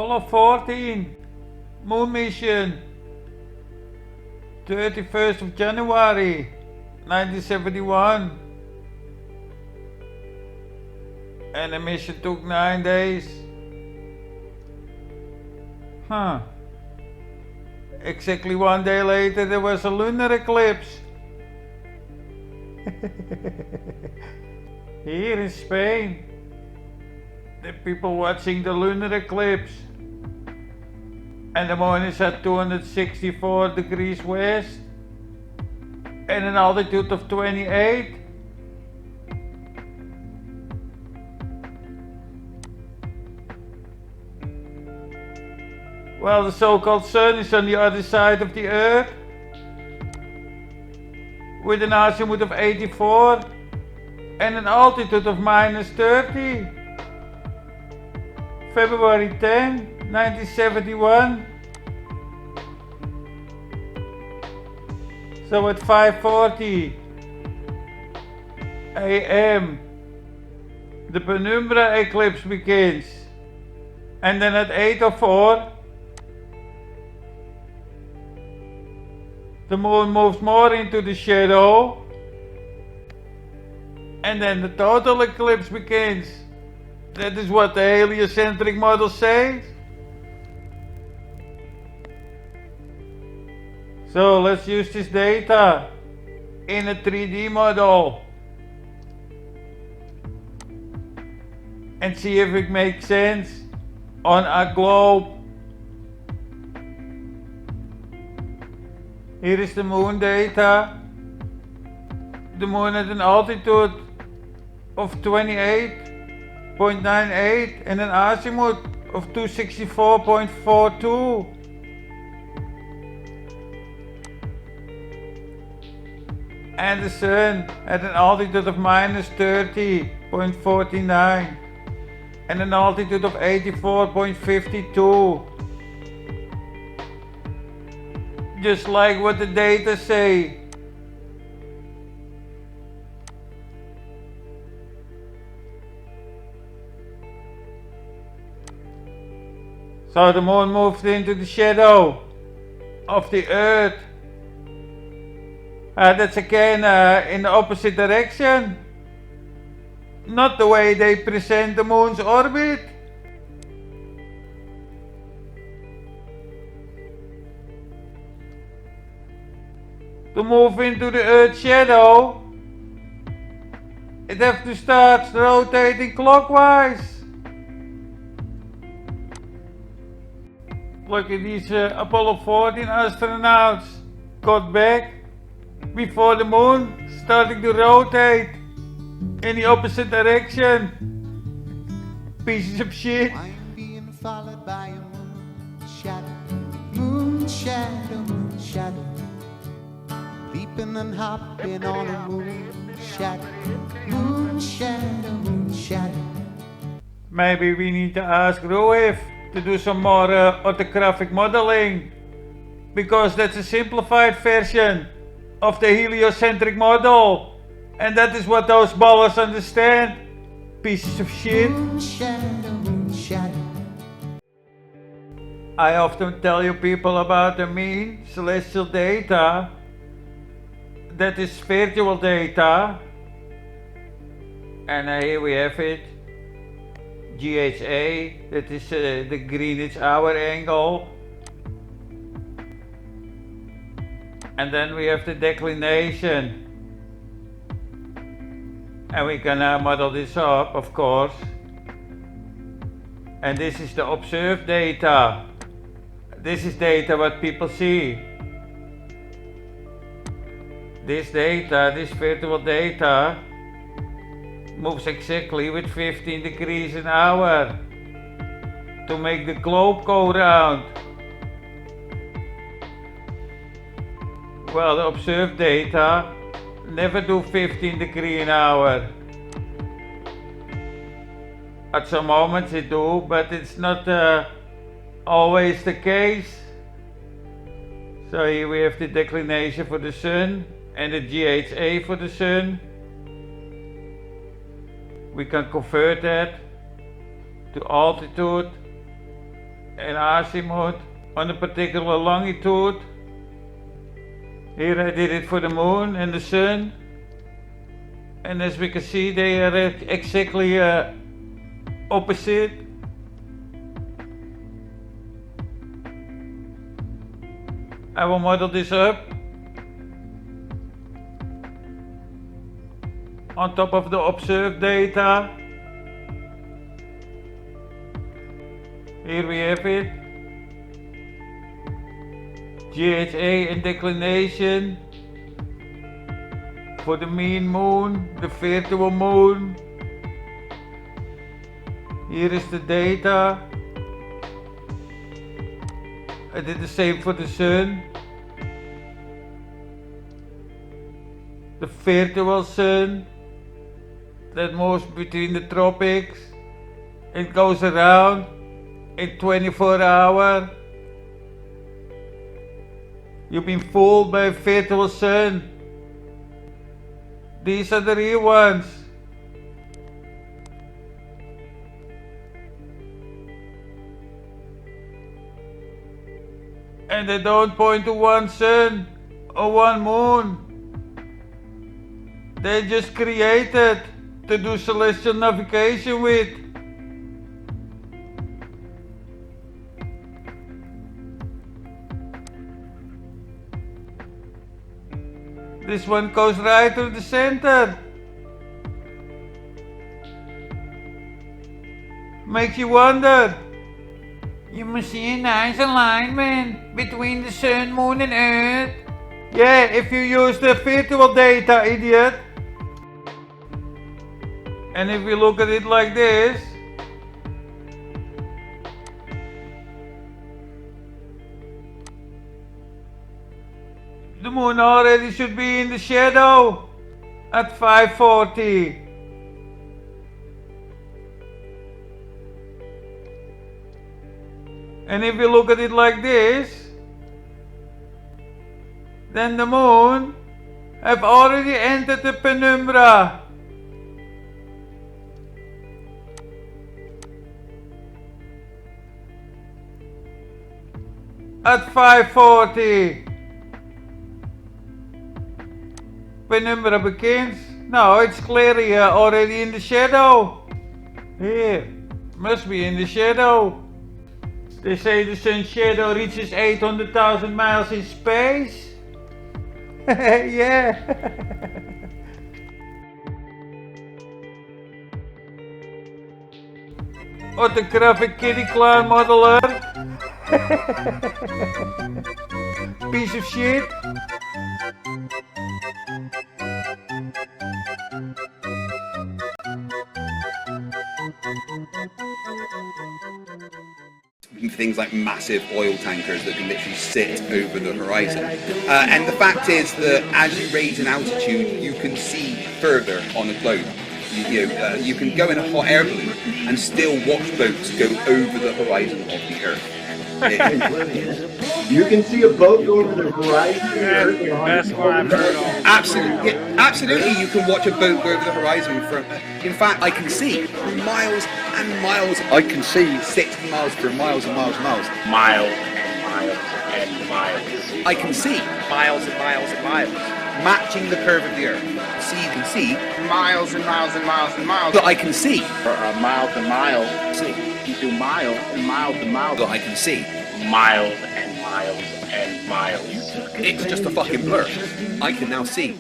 Apollo 14 moon mission, 31st of January 1971, and the mission took 9 days. Exactly 1 day later there was a lunar eclipse. Here in Spain, the people watching the lunar eclipse, and the moon is at 264 degrees west and an altitude of 28. Well, the so-called sun is on the other side of the earth with an azimuth of 84 and an altitude of -30. February 10, 1971. So at 5:40 a.m. the penumbra eclipse begins, and then at 8:04 the moon moves more into the shadow, and then the total eclipse begins. That is what the heliocentric model says. So let's use this data in a 3D model and see if it makes sense on a globe. Here is the moon data. The moon at an altitude of 28.98 and an azimuth of 264.42. And the sun at an altitude of -30.49 and an altitude of 84.52. Just like what the data say. So the moon moved into the shadow of the earth. That's again in the opposite direction. Not the way they present the moon's orbit. To move into the Earth's shadow, it has to start rotating clockwise. Look at these Apollo 14 astronauts got back before the moon starting to rotate in the opposite direction. Pieces of shit. I'm being followed by a moon shadow, moon shadow, moon shadow. Leaping and hopping on a moon shadow, moon shadow, moon shadow. Maybe we need to ask Ruif to do some more orthographic modeling, because that's a simplified version of the heliocentric model, and that is what those ballers understand. Pieces of shit. Moon shadow, moon shadow. I often tell you people about the mean celestial data. That is spiritual data, and here we have it. GHA, that is the Greenwich hour angle, and then we have the declination, and we can now model this up, of course. And this is the observed data. This is data what people see. This data, this virtual data, moves exactly with 15 degrees an hour to make the globe go round. Well, the observed data never do 15 degrees an hour. At some moments it do, but it's not always the case. So here we have the declination for the sun and the GHA for the sun. We can convert that to altitude and azimuth on a particular longitude. Here I did it for the moon and the sun. And as we can see, they are exactly opposite. I will model this up on top of the observed data. Here we have it. GHA and declination for the mean moon, the virtual moon. Here is the data. I did the same for the sun. The virtual sun that moves between the tropics. It goes around in 24 hours. You've been fooled by a virtual sun. These are the real ones. And they don't point to one sun or one moon. They just created to do celestial navigation with. This one goes right through the center. Makes you wonder. You must see a nice alignment between the sun, moon and earth. Yeah, if you use the virtual data, idiot. And if we look at it like this, the moon already should be in the shadow at 5:40. And if we look at it like this, then the moon have already entered the penumbra. At 5:40. Penumbra begins. No, it's clearly already in the shadow. Here, must be in the shadow. They say the sun's shadow reaches 800,000 miles in space. Yeah. Orthographic kitty clown modeler. Piece of shit. Things like massive oil tankers that can literally sit over the horizon. And the fact is that as you raise in altitude, you can see further on the globe. You can go in a hot air balloon and still watch boats go over the horizon of the Earth. You can see a boat go over the horizon. That's what I've heard of. Absolutely, absolutely. You can watch a boat go over the horizon from. In fact, I can see for miles and miles. I can see 60 miles for miles and miles and miles. Miles and miles and miles. I can see miles and miles and miles, matching the curve of the Earth. So you can see Miles and miles and miles and miles. that I can see. Miles and miles. See You do miles and miles and miles. that I can see. Miles and miles and miles. It's just a fucking blur. I can now see.